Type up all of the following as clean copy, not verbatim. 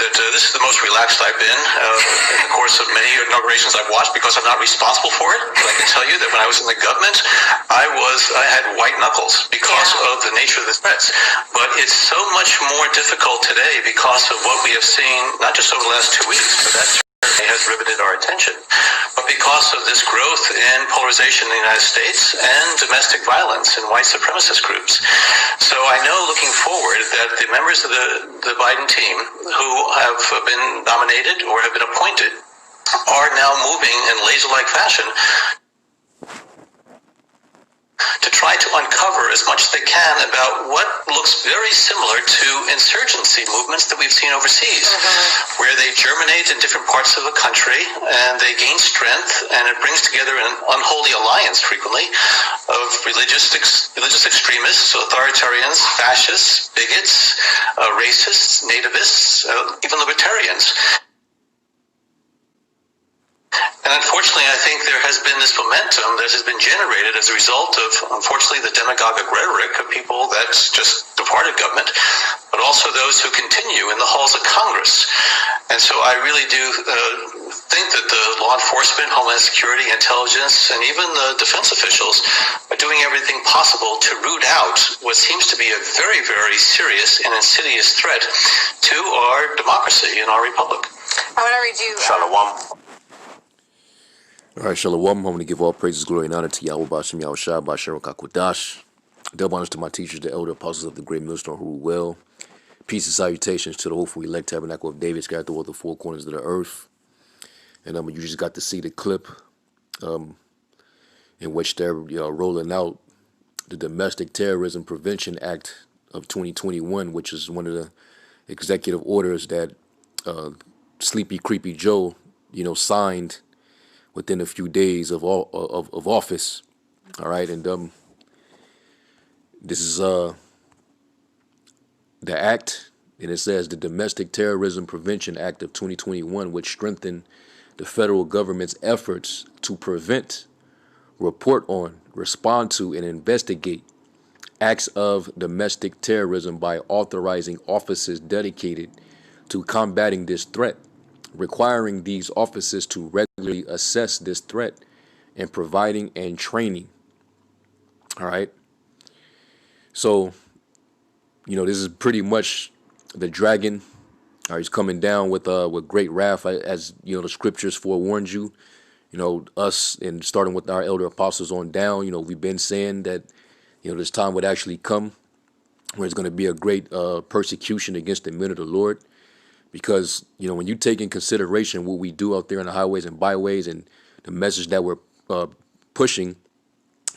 that this is the most relaxed I've been in the course of many inaugurations I've watched, because I'm not responsible for it. But I can tell you that when I was in the government, I had white knuckles because of the nature of the threats. But it's so much more difficult today because of what we have seen, not just over the last 2 weeks, but that certainly has riveted our attention, but because of this growth in polarization in the United States and domestic violence in white supremacist groups. So I know, looking forward, that the members of the Biden team who have been nominated or have been appointed are now moving in laser-like fashion to try to uncover as much as they can about what looks very similar to insurgency movements that we've seen overseas, where they germinate in different parts of the country and they gain strength, and it brings together an unholy alliance frequently of religious extremists, authoritarians, fascists, bigots, racists, nativists, even libertarians. And unfortunately, I think there has been this momentum that has been generated as a result of, unfortunately, the demagogic rhetoric of people that's just departed government, but also those who continue in the halls of Congress. And so I really do think that the law enforcement, Homeland Security, intelligence, and even the defense officials are doing everything possible to root out what seems to be a very, very serious and insidious threat to our democracy and our republic. I want to read you... Shalom. All right, Shalom. I'm going to give all praises, glory, and honor to YAHAWAH, BAHASHAM, YAHAWASHI, BAHASHAM, YAHAWADAH. Double honors to my teachers, the elder apostles of the great millstone who rule well. Peace and salutations to the hopeful elect tabernacle of David, scattered throughout the four corners of the earth. And you just got to see the clip in which they're rolling out the Domestic Terrorism Prevention Act of 2021, which is one of the executive orders that Sleepy Creepy Joe, signed within a few days of office. All right, and this is the act, and it says the Domestic Terrorism Prevention Act of 2021, which strengthened the federal government's efforts to prevent, report on, respond to, and investigate acts of domestic terrorism by authorizing offices dedicated to combating this threat, requiring these offices to regularly assess this threat, and providing and training. All right. So, this is pretty much the dragon. He's coming down with great wrath, as the scriptures forewarned you. Us, and starting with our elder apostles on down. We've been saying that this time would actually come where it's going to be a great persecution against the men of the Lord. Because, when you take in consideration what we do out there in the highways and byways and the message that we're pushing,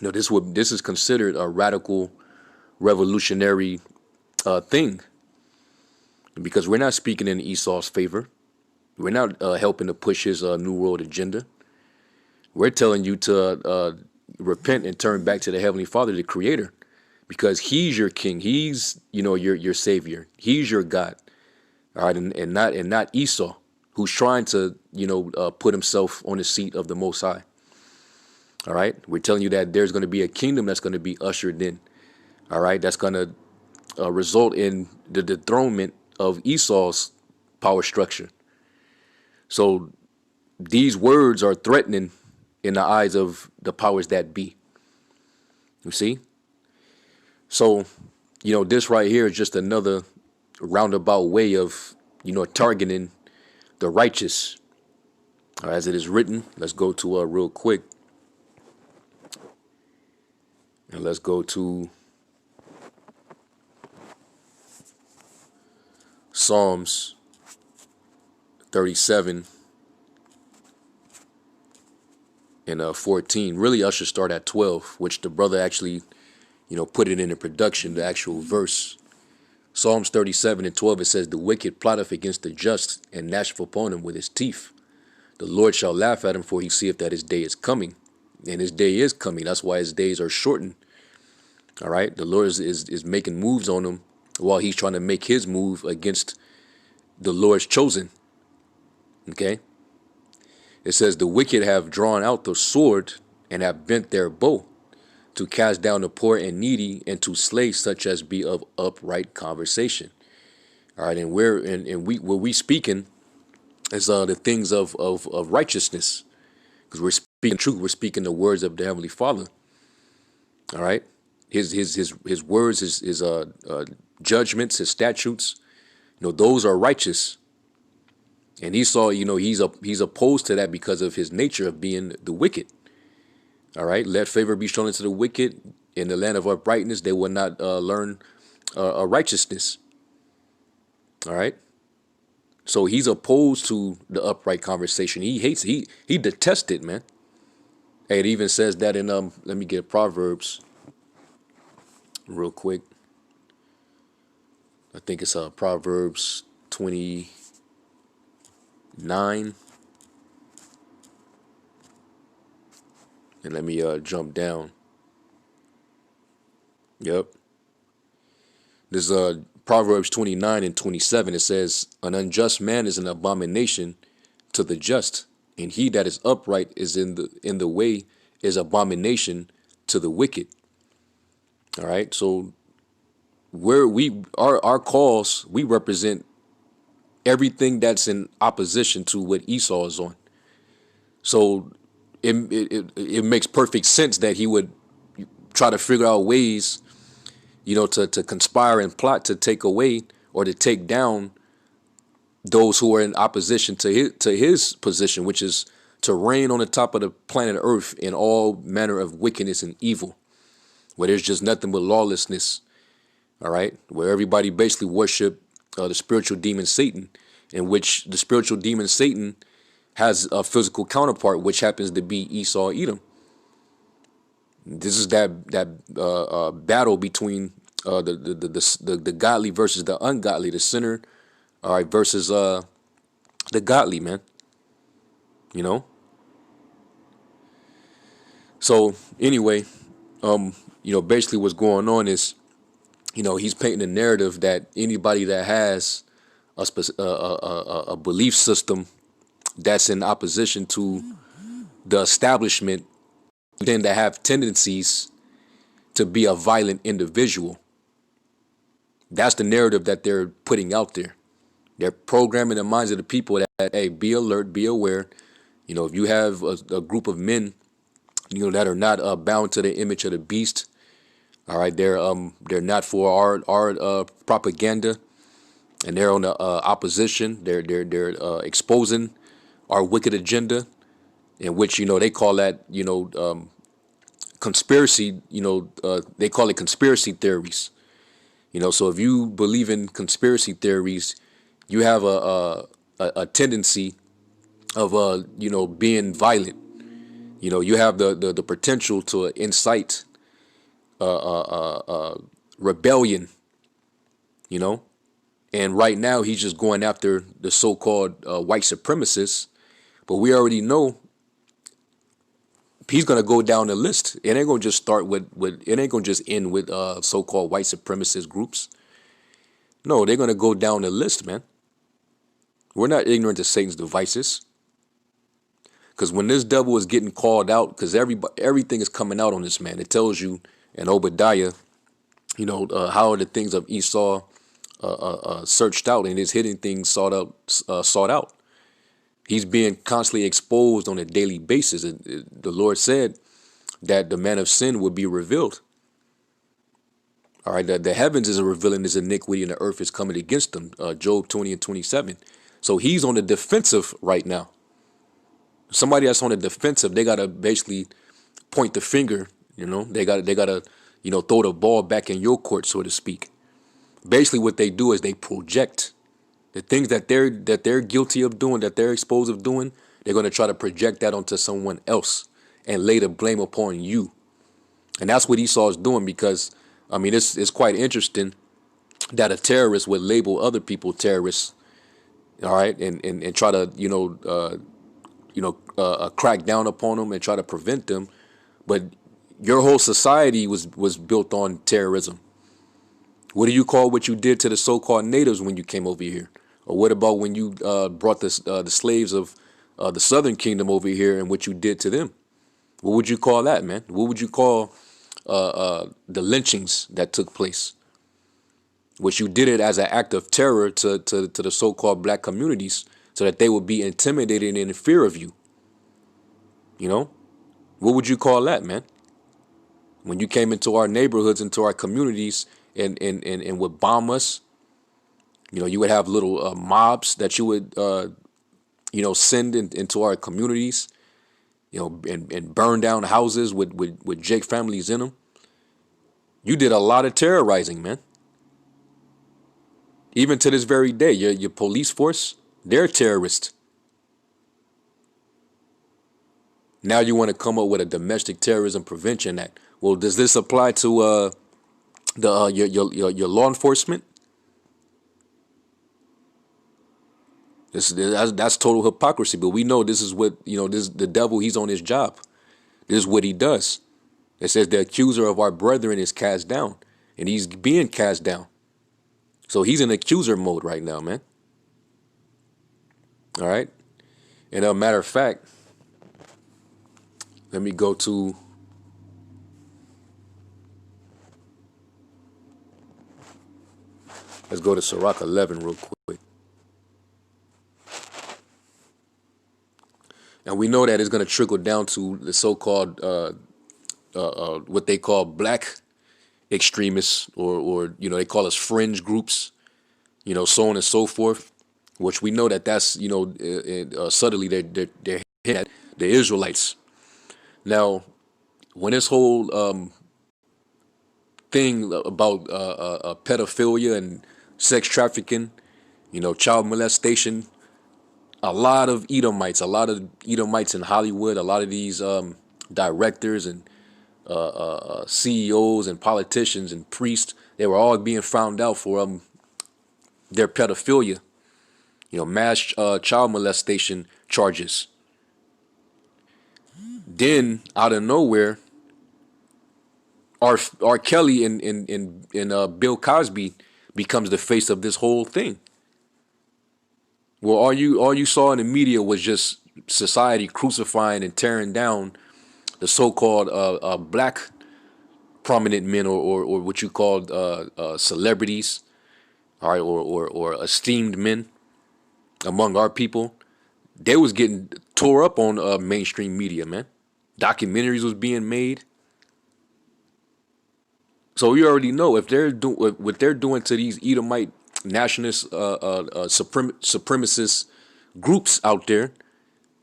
this is considered a radical revolutionary thing. Because we're not speaking in Esau's favor. We're not helping to push his New World agenda. We're telling you to repent and turn back to the Heavenly Father, the Creator. Because he's your king. He's, your savior. He's your God. All right, and not Esau, who's trying to, put himself on the seat of the Most High. All right, we're telling you that there's going to be a kingdom that's going to be ushered in. All right, that's going to result in the dethronement of Esau's power structure. So these words are threatening in the eyes of the powers that be. You see? So, this right here is just another roundabout way of, targeting the righteous. As it is written, let's go to real quick. And let's go to Psalms 37 and 14. Really, I should start at 12, which the brother actually, put it into production, the actual verse. Psalms 37 and 12, it says, "The wicked plotteth against the just, and gnasheth upon him with his teeth. The Lord shall laugh at him, for he seeth that his day is coming." And his day is coming. That's why his days are shortened. All right. The Lord is making moves on him while he's trying to make his move against the Lord's chosen. Okay. It says, "The wicked have drawn out the sword and have bent their bow to cast down the poor and needy, and to slay such as be of upright conversation." All right, and what we speaking is the things of righteousness, because we're speaking truth. We're speaking the words of the Heavenly Father. All right, his words, his judgments, his statutes. Those are righteous. And Esau, he's opposed to that because of his nature of being the wicked. All right, let favor be shown unto the wicked. In the land of uprightness, they will not learn righteousness. All right. So he's opposed to the upright conversation. He hates, he detests it, man. Hey, it even says that in let me get Proverbs real quick. I think it's Proverbs 29. And let me jump down. Yep. This Proverbs 29 and 27. It says, an unjust man is an abomination to the just, and he that is upright is in the way is abomination to the wicked. All right. So where our cause, we represent everything that's in opposition to what Esau is on. So it makes perfect sense that he would try to figure out ways, to conspire and plot to take away or to take down those who are in opposition to his position, which is to reign on the top of the planet Earth in all manner of wickedness and evil, where there's just nothing but lawlessness. All right, where everybody basically worship the spiritual demon Satan, in which the spiritual demon Satan has a physical counterpart, which happens to be Esau Edom. This is that battle between the godly versus the ungodly, the sinner, all right, versus the godly, man. So anyway, basically what's going on is, he's painting a narrative that anybody that has a belief system that's in opposition to the establishment tend to have tendencies to be a violent individual. That's the narrative that they're putting out there. They're programming the minds of the people that, hey, be alert, be aware. If you have a group of men, that are not bound to the image of the beast, all right, they're not for our propaganda, and they're on the opposition. They're exposing our wicked agenda, in which they call that conspiracy. They call it conspiracy theories. So if you believe in conspiracy theories, you have a tendency of being violent. You have the potential to incite rebellion. And right now he's just going after the so-called white supremacists, but we already know he's gonna go down the list. It ain't gonna just start with it ain't gonna just end with so-called white supremacist groups. No, they're gonna go down the list, man. We're not ignorant to Satan's devices. Because when this devil is getting called out, because everything is coming out on this man. It tells you in Obadiah, how are the things of Esau searched out, and his hidden things sought out. He's being constantly exposed on a daily basis. The Lord said that the man of sin would be revealed. All right, the heavens is revealing his iniquity, and the earth is coming against him. Job 20 and 27. So he's on the defensive right now. Somebody that's on the defensive, they gotta basically point the finger. They gotta throw the ball back in your court, so to speak. Basically, what they do is they project the things that they're guilty of doing, that they're exposed of doing. They're gonna try to project that onto someone else and lay the blame upon you. And that's what Esau is doing, because it's quite interesting that a terrorist would label other people terrorists. All right, and try to crack down upon them and try to prevent them. But your whole society was built on terrorism. What do you call what you did to the so-called natives when you came over here? Or what about when you brought the slaves of the Southern Kingdom over here and what you did to them? What would you call that, man? What would you call the lynchings that took place? which you did it as an act of terror to the so-called black communities so that they would be intimidated and in fear of you. You know, what would you call that, man? When you came into our neighborhoods, into our communities, and would bomb us, you know, you would have little mobs that you would, you know, send into our communities, you know, and burn down houses with Jake families in them. You did a lot of terrorizing, man. Even to this very day, your police force, they're terrorists. Now you want to come up with a Domestic Terrorism Prevention Act. Well, does this apply to your law enforcement? That's total hypocrisy. But we know this is what, you know, this the devil. He's on his job. This is what he does. It says the accuser of our brethren is cast down, and he's being cast down. So he's in accuser mode right now, man. All right. And a matter of fact, let me go to let's go to Sirach 11 real quick. And we know that it's going to trickle down to the so-called what they call black extremists, or you know, they call us fringe groups, you know, so on and so forth. Which we know that that's, you know, subtly they're hitting at the Israelites. Now, when this whole thing about pedophilia and sex trafficking, you know, child molestation, a lot of Edomites in Hollywood, a lot of these directors and CEOs and politicians and priests, they were all being found out for their pedophilia, you know, mass child molestation charges. Then out of nowhere, R. Kelly and Bill Cosby becomes the face of this whole thing. Well, all you saw in the media was just society crucifying and tearing down the so-called black prominent men, or what you called celebrities, all right, or esteemed men among our people. They was getting tore up on mainstream media, man. Documentaries was being made. So you already know if they're doing what they're doing to these Edomite nationalist supremacist groups out there,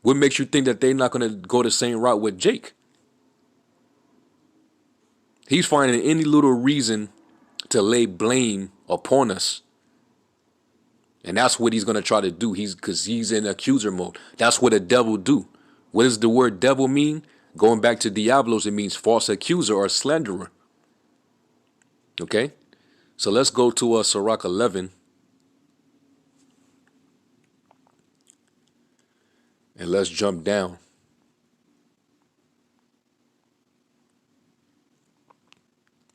what makes you think that they're not going to go the same route with Jake? He's finding any little reason to lay blame upon us. And that's what he's going to try to do. Because he's in accuser mode. That's what a devil do. What does the word devil mean? Going back to Diablos, it means false accuser or slanderer. Okay? So let's go to Sirach 11. And let's jump down.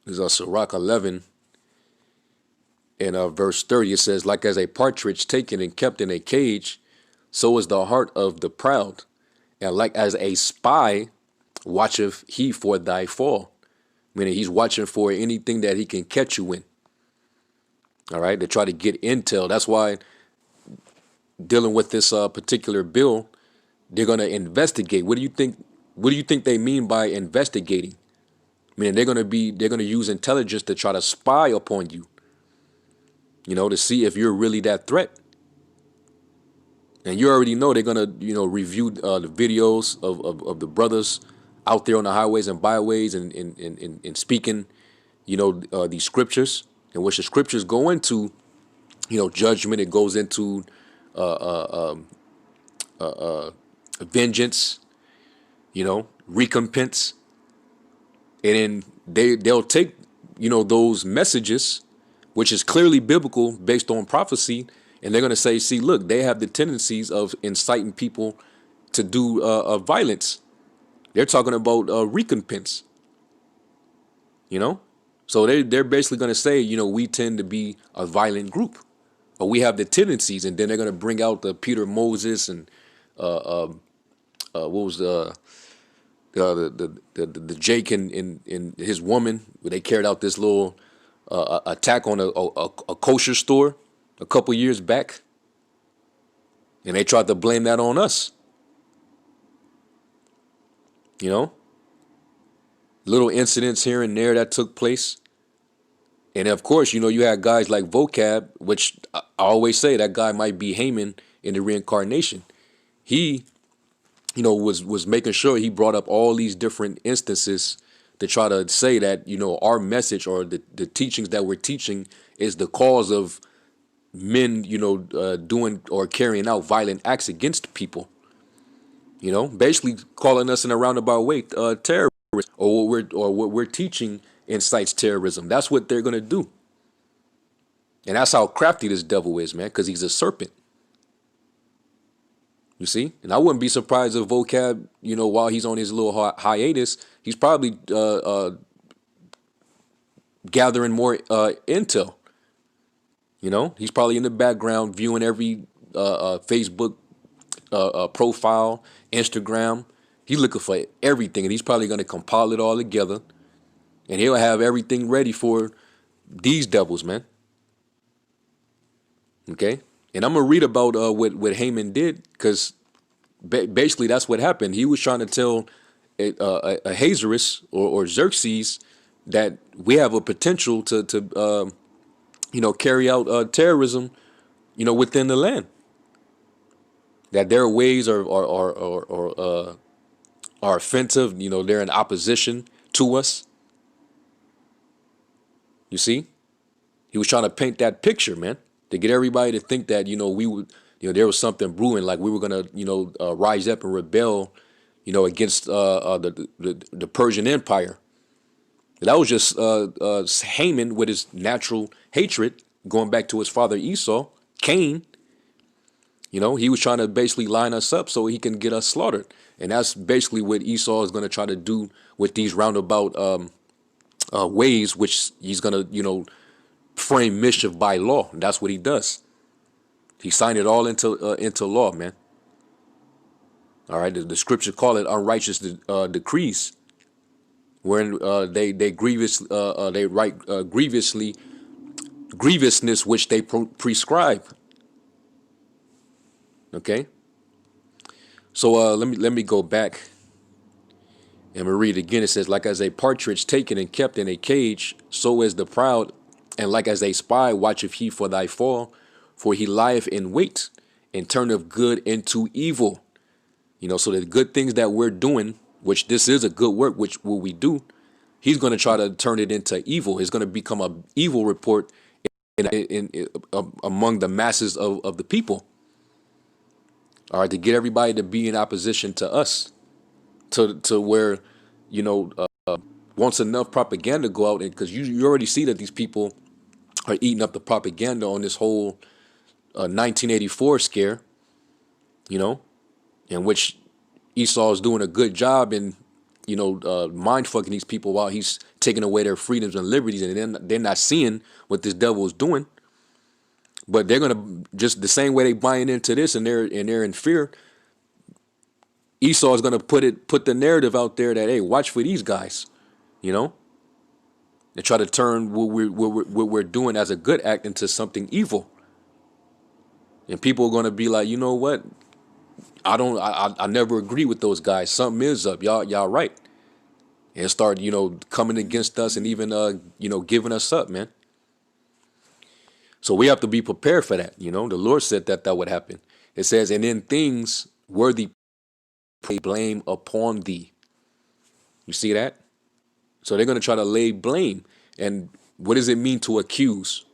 This is Sirach 11. In verse 30, it says, like as a partridge taken and kept in a cage, so is the heart of the proud. And like as a spy watcheth he for thy fall. Meaning he's watching for anything that he can catch you in. All right, they try to get intel. That's why dealing with this particular bill, they're going to investigate. What do you think they mean by investigating? Meaning they're going to use intelligence to try to spy upon you. You know, to see if you're really that threat. And you already know they're going to, you know, review the videos of the brothers out there on the highways and byways and speaking, you know, these scriptures, in which the scriptures go into, you know, judgment. It goes into vengeance, you know, recompense. And then they'll take, you know, those messages, which is clearly biblical based on prophecy, and they're going to say, see, look, they have the tendencies of inciting people to do violence. They're talking about recompense, you know? So they're basically going to say, you know, we tend to be a violent group, or we have the tendencies, and then they're going to bring out the Peter Moses and what was the Jake and his woman, where they carried out this little attack on a kosher store a couple years back, and they tried to blame that on us. You know, little incidents here and there that took place. And of course, you know, you had guys like Vocab, which I always say that guy might be Haman in the reincarnation. He, you know, was making sure he brought up all these different instances to try to say that, you know, our message or the teachings that we're teaching is the cause of men, you know, doing or carrying out violent acts against people. You know, basically calling us in a roundabout way terrorists, or what we're teaching incites terrorism. That's what they're gonna do, and that's how crafty this devil is, man. Because he's a serpent. You see, and I wouldn't be surprised if Vocab, you know, while he's on his little hiatus, he's probably gathering more intel. You know, he's probably in the background viewing every Facebook profile, Instagram. He's looking for everything, and he's probably going to compile it all together, and he'll have everything ready for these devils, man. Okay, and I'm gonna read about what Haman did, because basically that's what happened. He was trying to tell Ahasuerus or Xerxes that we have a potential to you know, carry out terrorism, you know, within the land. That their ways are offensive. You know, they're in opposition to us. You see, he was trying to paint that picture, man, to get everybody to think that, you know, we would, you know, there was something brewing, like we were gonna, you know, rise up and rebel, you know, against the Persian Empire. That was just Haman with his natural hatred, going back to his father Esau, Cain. You know, he was trying to basically line us up so he can get us slaughtered. And that's basically what Esau is going to try to do with these roundabout ways, which he's going to, you know, frame mischief by law. And that's what he does. He signed it all into law, man. All right, the scripture call it unrighteous decrees, wherein they write grievousness which they prescribe. Okay, so let me go back and we read it again. It says, like as a partridge taken and kept in a cage, so is the proud, and like as a spy watcheth he for thy fall, for he lieth in wait and turneth good into evil. You know, so the good things that we're doing, which this is a good work, which will we do, he's going to try to turn it into evil. It's going to become an evil report among the masses of the people. All right, to get everybody to be in opposition to us, to where, you know, once enough propaganda go out, and because you already see that these people are eating up the propaganda on this whole 1984 scare, you know, in which Esau is doing a good job in, you know, mind fucking these people while he's taking away their freedoms and liberties, and they're not seeing what this devil is doing. But they're gonna, just the same way they buying into this and they're in fear. Esau is gonna put the narrative out there that, hey, watch for these guys, you know, and try to turn what we're doing as a good act into something evil. And people are gonna be like, you know what? I never agree with those guys. Something is up. Y'all right. And start, you know, coming against us and even you know, giving us up, man. So we have to be prepared for that. You know, the Lord said that would happen. It says, and in things worthy blame upon thee. You see that? So they're going to try to lay blame. And what does it mean to accuse?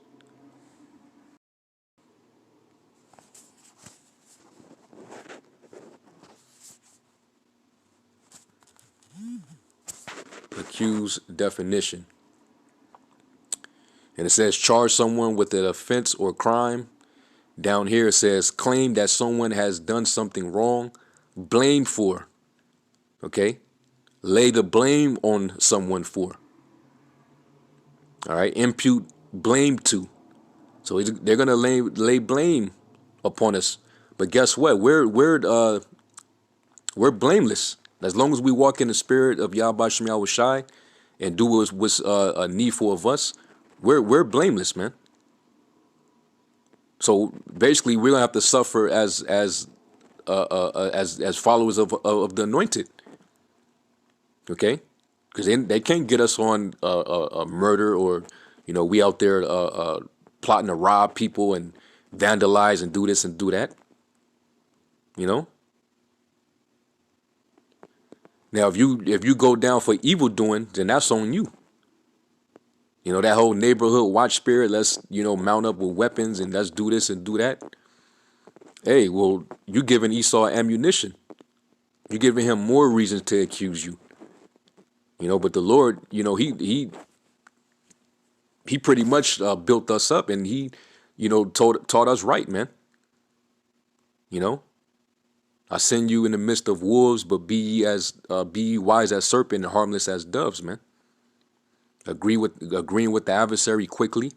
Accuse definition. And it says charge someone with an offense or crime. Down here it says claim that someone has done something wrong, blame for. Okay? Lay the blame on someone for. All right? Impute blame to. So they're going to lay blame upon us. But guess what? We're blameless. As long as we walk in the spirit of YAHAWASHI and do what's needful of us, We're blameless, man. So basically, we're gonna have to suffer as followers of the anointed. Okay, because they can't get us on a murder, or we out there plotting to rob people and vandalize and do this and do that. Now if you go down for evil doing, then that's on you. That whole neighborhood watch spirit, let's mount up with weapons and let's do this and do that. Hey, well, you're giving Esau ammunition. You're giving him more reasons to accuse you. But the Lord, he pretty much built us up, and he, taught us right, man. I send you in the midst of wolves, but be ye wise as serpent and harmless as doves, man. Agreeing with the adversary quickly.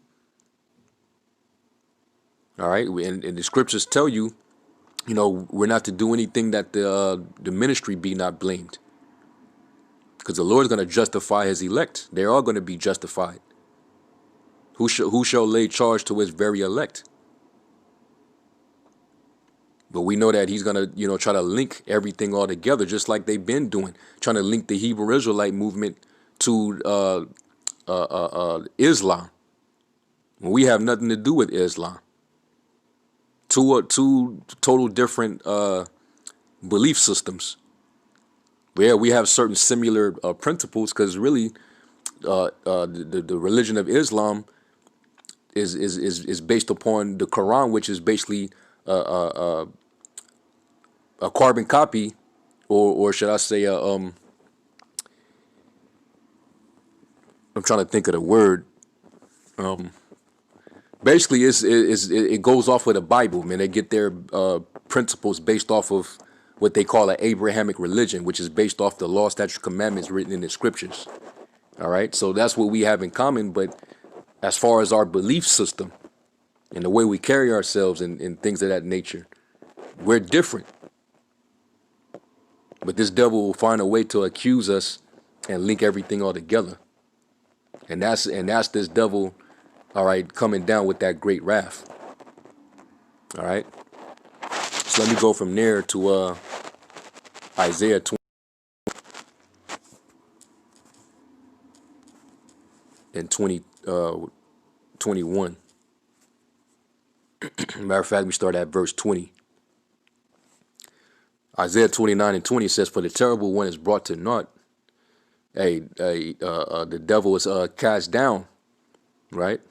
All right, and the scriptures tell you, we're not to do anything that the ministry be not blamed, because the Lord's going to justify his elect. They are going to be justified. Who shall lay charge to his very elect? But we know that he's going to, try to link everything all together, just like they've been doing, trying to link the Hebrew Israelite movement to Islam. When we have nothing to do with Islam. Two total different belief systems. But yeah, we have certain similar principles, because really the religion of Islam is based upon the Quran, which is basically a carbon copy, or should I say I'm trying to think of the word. Basically, it goes off of the Bible, man. They get their principles based off of what they call an Abrahamic religion, which is based off the law, statutes, commandments written in the scriptures. All right, so that's what we have in common. But as far as our belief system and the way we carry ourselves and things of that nature, we're different. But this devil will find a way to accuse us and link everything all together. And that's this devil, all right, coming down with that great wrath. All right. So let me go from there to Isaiah 20 and 21. Matter of fact, we start at verse 20. Isaiah 29 and 20 says, "For the terrible one is brought to naught. The devil is cast down, right?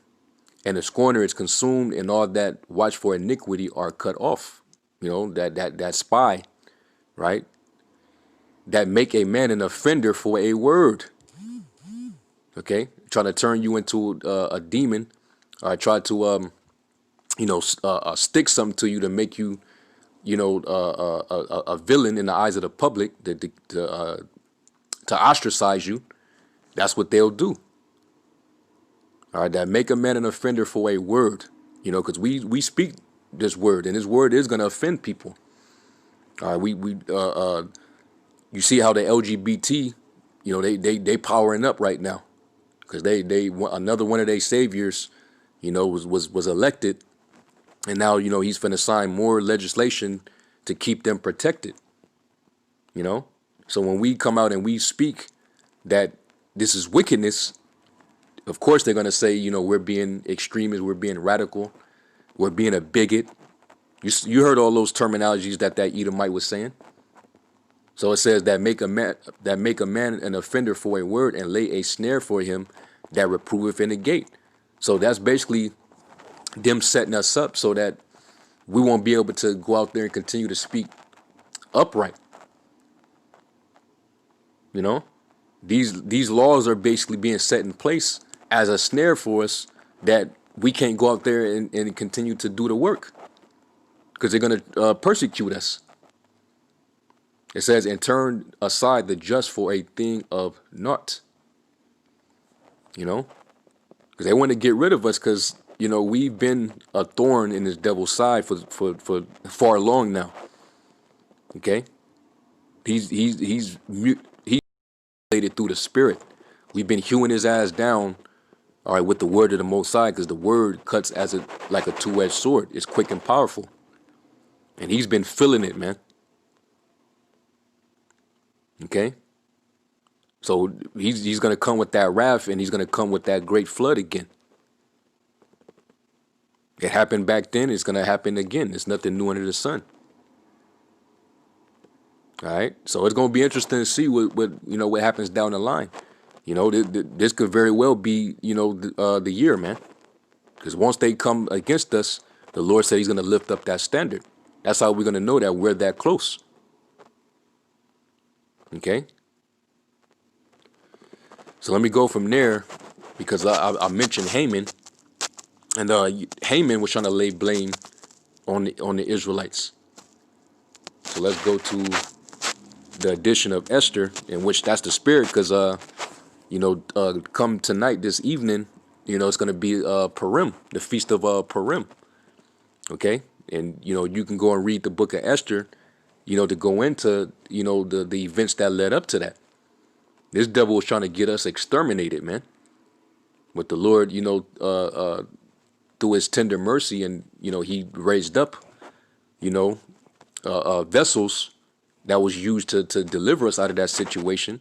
And the scorner is consumed, and all that watch for iniquity are cut off." That spy, right? That make a man an offender for a word. Okay, trying to turn you into a demon, or try to stick something to you to make you a villain in the eyes of the public, to ostracize you. That's what they'll do. All right, that make a man an offender for a word, because we speak this word, and this word is going to offend people. All right, you see how the LGBT, they powering up right now, because they another one of their saviors, was elected, and now he's finna sign more legislation to keep them protected. So when we come out and we speak that this is wickedness, of course they're gonna say, we're being extremists, we're being radical, we're being a bigot. You heard all those terminologies that Edomite was saying. So it says that make a man an offender for a word, and lay a snare for him that reproveth in the gate. So that's basically them setting us up so that we won't be able to go out there and continue to speak upright. These laws are basically being set in place as a snare for us, that we can't go out there and continue to do the work, because they're going to persecute us. It says, "And turn aside the just for a thing of naught." Because they want to get rid of us, because we've been a thorn in this devil's side for far long now. Okay, he's mutilated through the spirit. We've been hewing his ass down, all right, with the word of the Most High, because the word cuts as like a two-edged sword. It's quick and powerful. And he's been feeling it, man. Okay? So he's going to come with that wrath, and he's going to come with that great flood again. It happened back then. It's going to happen again. There's nothing new under the sun. All right? So it's going to be interesting to see what happens down the line. You know, this could very well be, the year, man. Because once they come against us, the Lord said he's going to lift up that standard. That's how we're going to know that we're that close. Okay? So let me go from there, because I mentioned Haman. And Haman was trying to lay blame on the Israelites. So let's go to the edition of Esther, in which that's the spirit, because come tonight, this evening, it's going to be Purim, the feast of Purim. Okay, and you can go and read the book of Esther, to go into the events that led up to that. This devil was trying to get us exterminated, man. But the Lord, through his tender mercy, and he raised up, vessels that was used to deliver us out of that situation.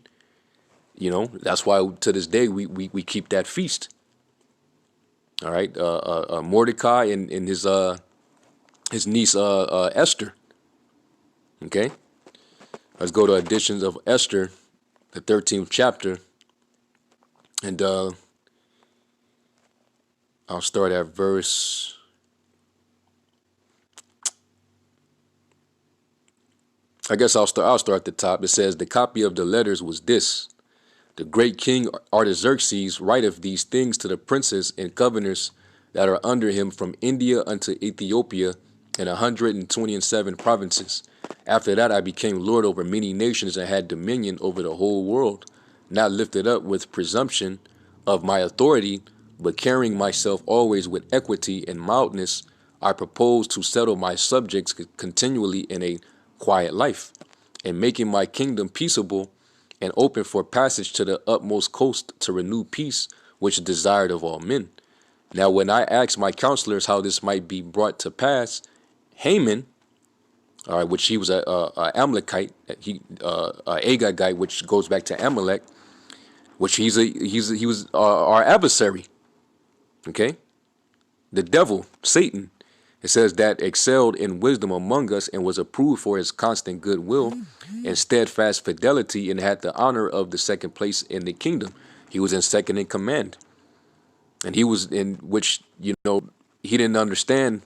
That's why to this day we keep that feast. All right, Mordecai and his niece Esther. Okay, let's go to editions of Esther, the 13th chapter, and I'll start at verse. I guess I'll start at the top. It says, the copy of the letters was this: the great king Artaxerxes writeth these things to the princes and governors that are under him from India unto Ethiopia, and 127 provinces. After that I became lord over many nations, and had dominion over the whole world, not lifted up with presumption of my authority, but carrying myself always with equity and mildness. I propose to settle my subjects continually in a quiet life, and making my kingdom peaceable, and open for passage to the utmost coast, to renew peace, which is desired of all men. Now when I asked my counselors how this might be brought to pass, Haman, all right, which he was a Amalekite, Agagite, which goes back to Amalek, which he was our adversary. Okay, the devil, Satan. It says that excelled in wisdom among us, and was approved for his constant goodwill and steadfast fidelity, and had the honor of the second place in the kingdom. He was in second in command, and he was in which he didn't understand.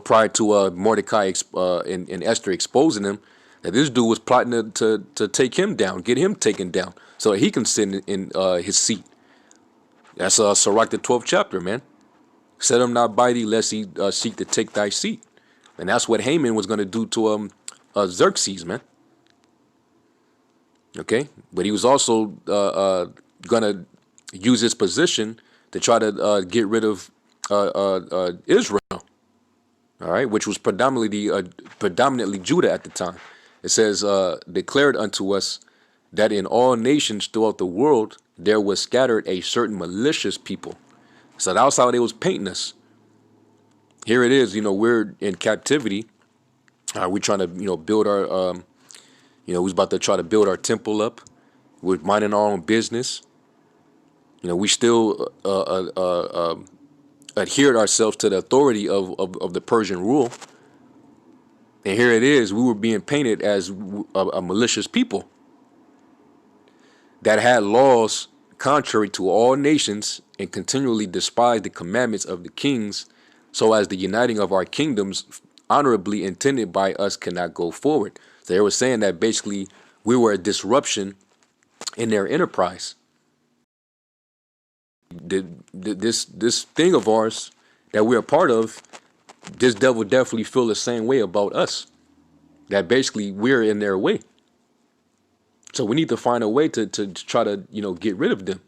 Prior to Mordecai and Esther exposing him, that this dude was plotting to take him down, get him taken down, so that he can sit in his seat. That's Sirach the 12th chapter, man. Set him not by thee, lest he seek to take thy seat. And that's what Haman was going to do to Xerxes, man. Okay, but he was also going to use his position to try to get rid of Israel. All right, which was predominantly Judah at the time. It says, declared unto us that in all nations throughout the world there was scattered a certain malicious people. So that's how they was painting us. Here it is, we're in captivity. We're trying to, build our, we was about to try to build our temple up. We're minding our own business. We still adhered ourselves to the authority of the Persian rule. And here it is, we were being painted as a malicious people that had laws contrary to all nations, and continually despised the commandments of the kings, so as the uniting of our kingdoms honorably intended by us cannot go forward. So they were saying that basically we were a disruption in their enterprise. This thing of ours that we're a part of, this devil definitely feel the same way about us, that basically we're in their way. So we need to find a way to try to, get rid of them.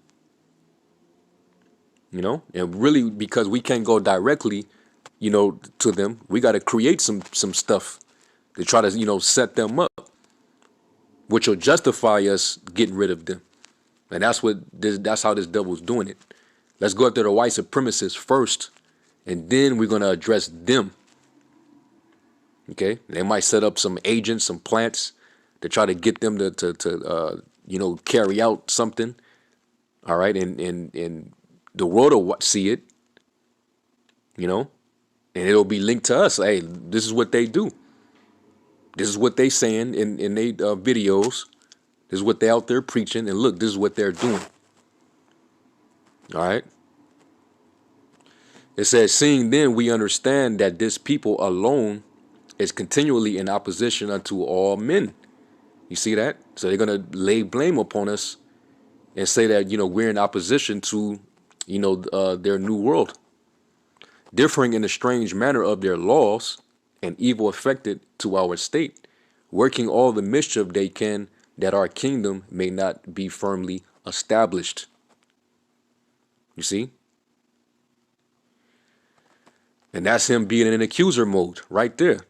And really, because we can't go directly, to them, we got to create some stuff to try to, set them up, which will justify us getting rid of them. And that's how this devil's doing it. Let's go after the white supremacists first, and then we're going to address them. Okay? They might set up some agents, some plants to try to get them to carry out something. All right? And the world will see it, and it'll be linked to us. Hey, this is what they do. This is what they saying in their videos. This is what they out there preaching. And look, this is what they're doing. All right. It says, seeing then we understand that this people alone is continually in opposition unto all men. You see that? So they're going to lay blame upon us and say that, we're in opposition to, their new world, differing in the strange manner of their laws and evil affected to our state, working all the mischief they can that our kingdom may not be firmly established. You see? And that's him being in accuser mode right there.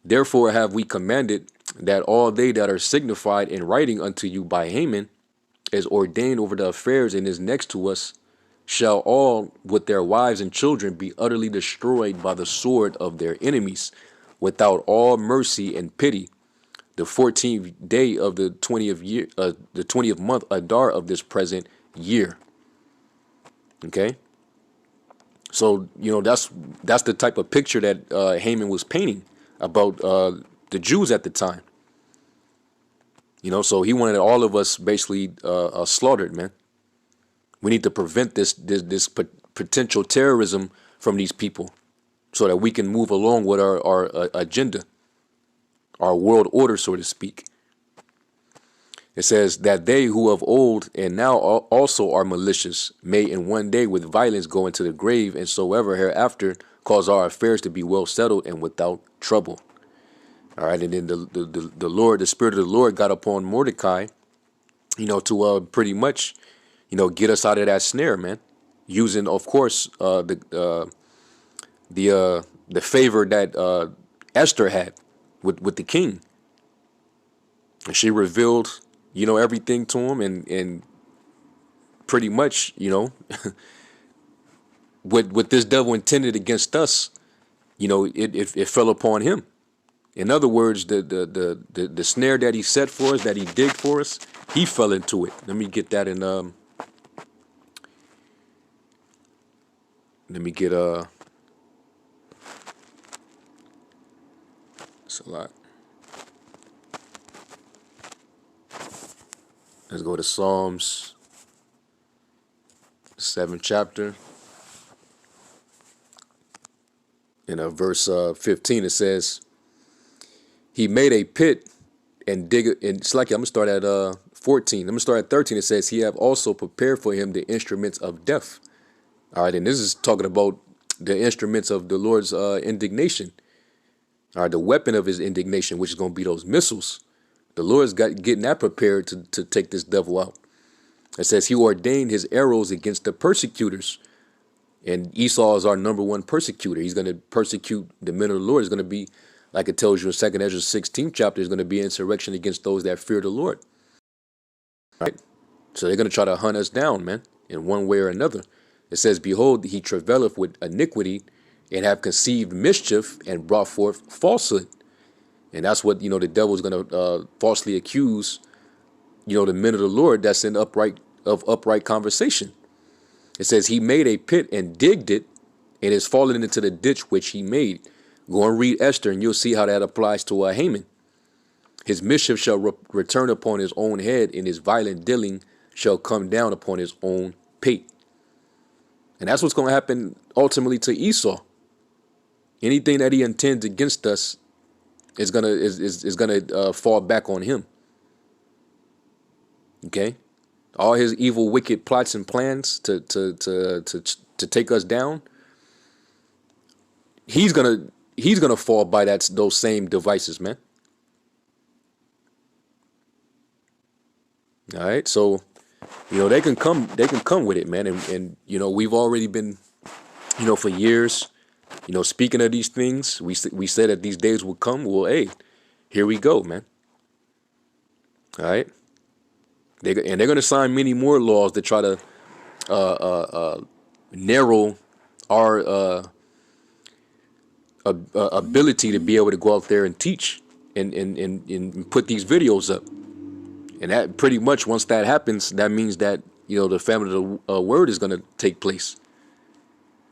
Therefore have we commanded that all they that are signified in writing unto you by Haman, is ordained over the affairs and is next to us, shall all with their wives and children be utterly destroyed by the sword of their enemies, without all mercy and pity, the 14th day of the 20th month Adar of this present year. Okay, so that's the type of picture that Haman was painting about the Jews at the time. So he wanted all of us basically slaughtered, man. We need to prevent this potential terrorism from these people, so that we can move along with our agenda, our world order, so to speak. It says that they who of old and now also are malicious may in one day with violence go into the grave, and so ever hereafter cause our affairs to be well settled and without trouble. All right, and then the Lord, the Spirit of the Lord got upon Mordecai, to pretty much, get us out of that snare, man. Using, of course, the favor that Esther had with the king, and she revealed, everything to him, and pretty much, what this devil intended against us, it fell upon him. In other words, the snare that he set for us, that he digged for us, he fell into it. Let me get that in. Let me get it's a lot. Let's go to Psalms, 7th chapter. In verse 15, it says, he made a pit and dig it. And it's like, I'm going to start at 14. I'm going to start at 13. It says, he have also prepared for him the instruments of death. All right, and this is talking about the instruments of the Lord's indignation. All right, the weapon of his indignation, which is going to be those missiles. The Lord's getting that prepared to take this devil out. It says he ordained his arrows against the persecutors. And Esau is our number one persecutor. He's going to persecute the men of the Lord. It's going to be, like it tells you in 2nd Ezra 16th chapter, is going to be insurrection against those that fear the Lord. All right? So they're going to try to hunt us down, man, in one way or another. It says, behold, he travaileth with iniquity and have conceived mischief and brought forth falsehood. And that's what, the devil's going to falsely accuse, the men of the Lord that's in upright conversation. It says he made a pit and digged it and is fallen into the ditch which he made. Go and read Esther and you'll see how that applies to Haman. His mischief shall return upon his own head, and his violent dealing shall come down upon his own pate. And that's what's going to happen ultimately to Esau. Anything that he intends against us is gonna fall back on him. Okay, all his evil, wicked plots and plans to take us down. He's gonna fall by those same devices, man. All right, so they can come with it, man, and we've already been, for years, speaking of these things. We said that these days would come. Well, hey, here we go, man. All right, they're gonna sign many more laws to try to, narrow our ability to be able to go out there and teach and put these videos up. And that pretty much, once that happens, that means that, you know, the family of the word is going to take place.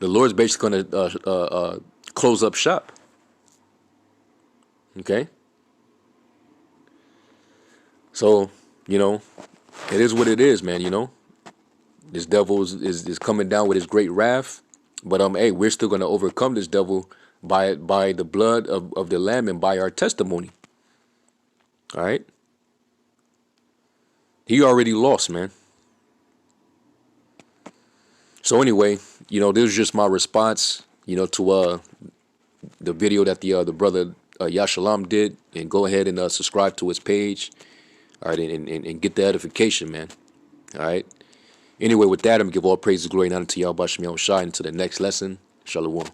The Lord's basically going to close up shop. Okay? So, you know, it is what it is, man, you know. This devil is coming down with his great wrath. But, hey, we're still going to overcome this devil by the blood of the Lamb and by our testimony. All right? He already lost, man. So anyway, you know, this was just my response, you know, to the video that the brother Yashalam did. And go ahead and subscribe to his page. All right, and get the edification, man. All right. Anyway, with that, I'm going to give all praises, glory, and honor to YAHAWASHI and to the next lesson. Shalom.